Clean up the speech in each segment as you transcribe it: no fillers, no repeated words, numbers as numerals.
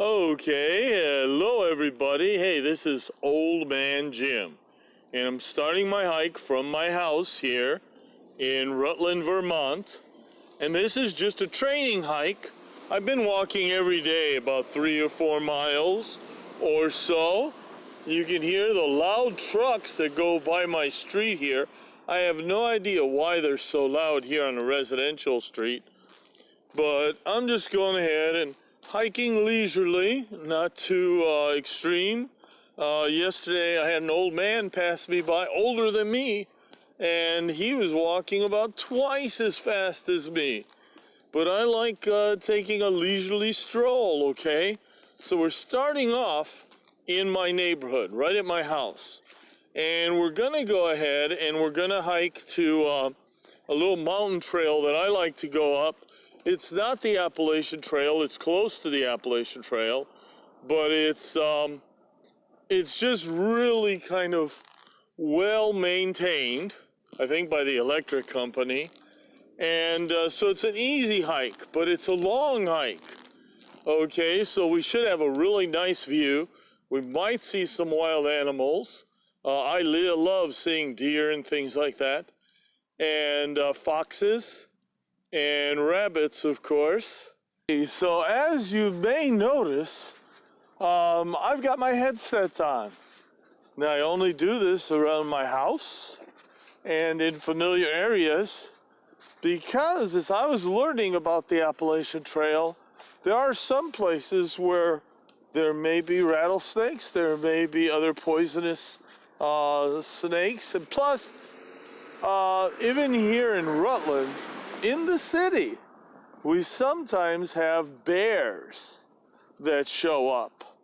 Okay, hello everybody. Hey, this is Old Man Jim, and I'm starting my hike from my house here in Rutland, Vermont. And this is just a training hike. I've been walking every day about 3 or 4 miles or so. You can hear the loud trucks that go by my street here. I have no idea why they're so loud here on a residential street, but I'm just going ahead and hiking leisurely, not too extreme. Yesterday I had an old man pass me by, older than me, and he was walking about twice as fast as me. But I like taking a leisurely stroll, okay? So we're starting off in my neighborhood, right at my house. And we're gonna go ahead and we're gonna hike to a little mountain trail that I like to go up. It's not the Appalachian Trail, it's close to the Appalachian Trail, but it's just really kind of well maintained, I think by the electric company. And so it's an easy hike, but it's a long hike. Okay, so we should have a really nice view. We might see some wild animals. I love seeing deer and things like that. And foxes and rabbits, of course. So as you may notice, I've got my headset on. Now I only do this around my house and in familiar areas because as I was learning about the Appalachian Trail, there are some places where there may be rattlesnakes, there may be other poisonous snakes, and plus, even here in Rutland, in the city, we sometimes have bears that show up.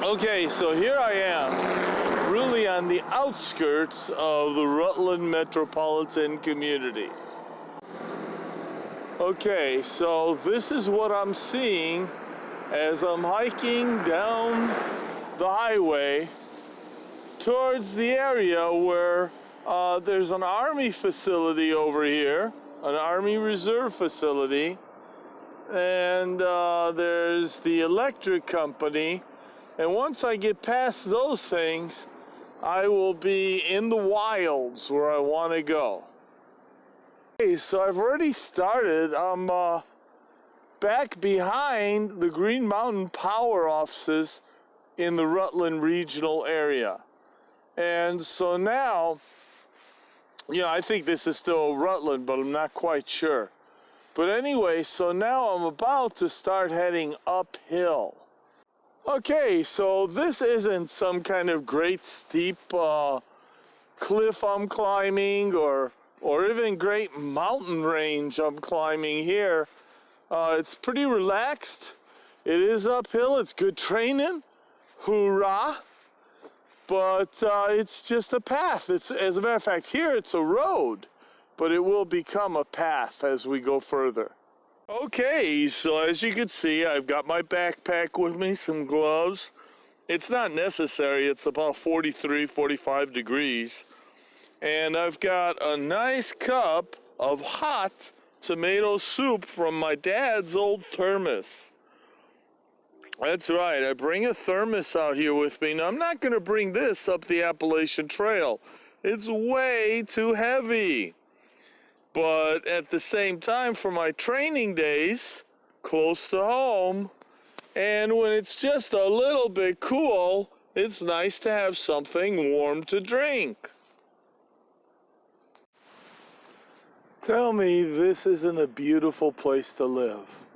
Okay, so here I am, really on the outskirts of the Rutland metropolitan community. Okay, so this is what I'm seeing as I'm hiking down the highway towards the area where there's an army facility over here, an army reserve facility, and there's the electric company. And once I get past those things, I will be in the wilds where I want to go. Okay, so I've already started. I'm back behind the Green Mountain Power offices in the Rutland regional area. And so now, I think this is still Rutland, but I'm not quite sure. But anyway, so now I'm about to start heading uphill. Okay, so this isn't some kind of great steep cliff I'm climbing or even great mountain range I'm climbing here. It's pretty relaxed. It is uphill. It's good training. Hoorah! But it's just a path. As a matter of fact, here it's a road, but it will become a path as we go further. Okay, so as you can see, I've got my backpack with me, some gloves. It's not necessary. It's about 43, 45 degrees. And I've got a nice cup of hot tomato soup from my dad's old thermos. That's right, I bring a thermos out here with me. Now, I'm not going to bring this up the Appalachian Trail. It's way too heavy. But at the same time, for my training days, close to home, and when it's just a little bit cool, it's nice to have something warm to drink. Tell me this isn't a beautiful place to live.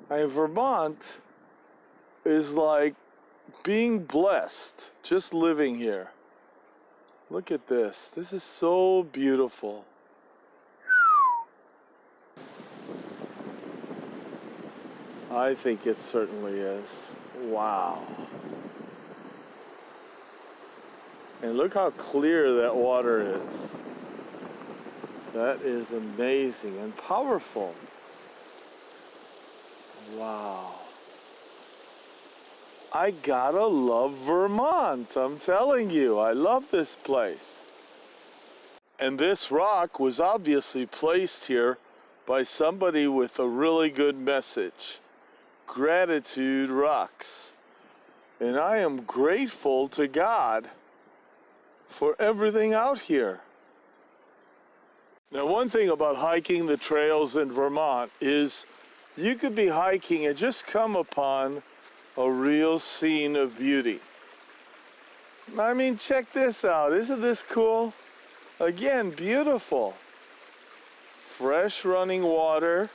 Vermont is like being blessed just living here. Look at this. This is so beautiful. I think it certainly is. Wow. And look how clear that water is. That is amazing and powerful. Wow. I gotta love Vermont, I'm telling you. I love this place. And this rock was obviously placed here by somebody with a really good message. gratitude rocks. And I am grateful to God for everything out here. Now, one thing about hiking the trails in Vermont is you could be hiking and just come upon a real scene of beauty. I mean, check this out. Isn't this cool? Again, beautiful. Fresh running water.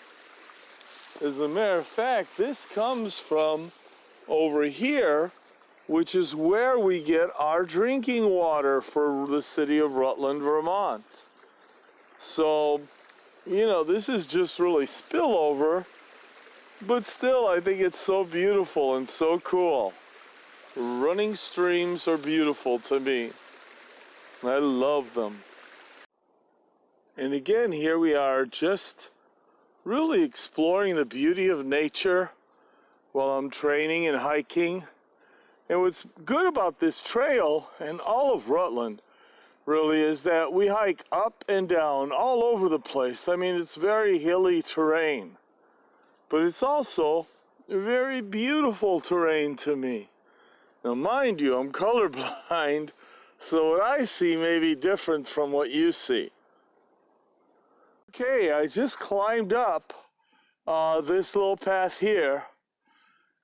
As a matter of fact, this comes from over here, which is where we get our drinking water for the city of Rutland, Vermont. So, you know, this is just really spillover, but still I think it's so beautiful and so cool. Running streams are beautiful to me. I love them. And again, here we are just really exploring the beauty of nature while I'm training and hiking. And what's good about this trail and all of Rutland really is that we hike up and down all over the place. I mean, it's very hilly terrain, but it's also very beautiful terrain to me. Now, mind you, I'm colorblind, so what I see may be different from what you see. Okay, I just climbed up this little path here,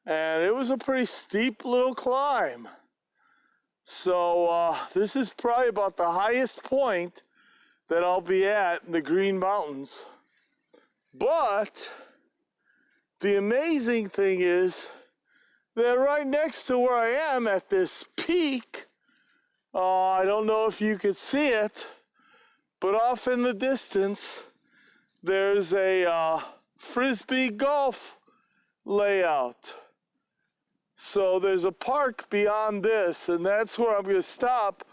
and it was a pretty steep little climb. So this is probably about the highest point that I'll be at in the Green Mountains. But the amazing thing is that right next to where I am at this peak, I don't know if you could see it, but off in the distance, there's a Frisbee golf layout. So there's a park beyond this, and that's where I'm going to stop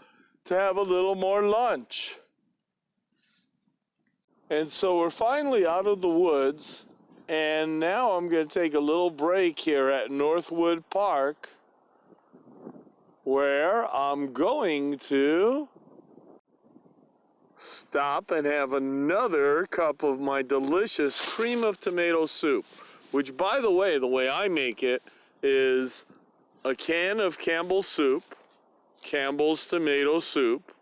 to have a little more lunch. And so we're finally out of the woods, and now I'm going to take a little break here at Northwood Park, where I'm going to stop and have another cup of my delicious cream of tomato soup, which, by the way I make it is a can of Campbell's soup, Campbell's tomato soup,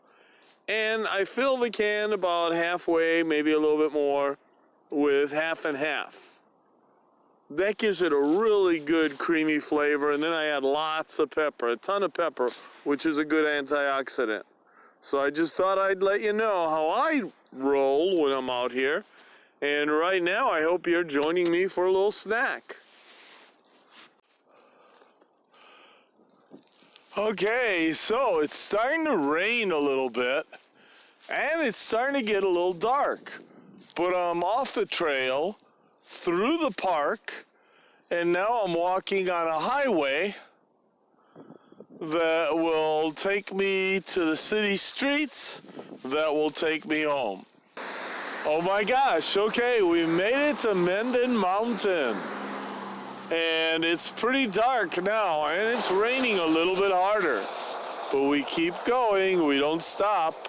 and I fill the can about halfway, maybe a little bit more, with half and half. That gives it a really good creamy flavor, and then I add lots of pepper, a ton of pepper, which is a good antioxidant. So I just thought I'd let you know how I roll when I'm out here, and right now I hope you're joining me for a little snack. Okay, so it's starting to rain a little bit, and it's starting to get a little dark. But I'm off the trail, through the park, and now I'm walking on a highway that will take me to the city streets, that will take me home. Oh my gosh, okay, we made it to Menden Mountain. And it's pretty dark now, and it's raining a little bit harder. But we keep going, we don't stop.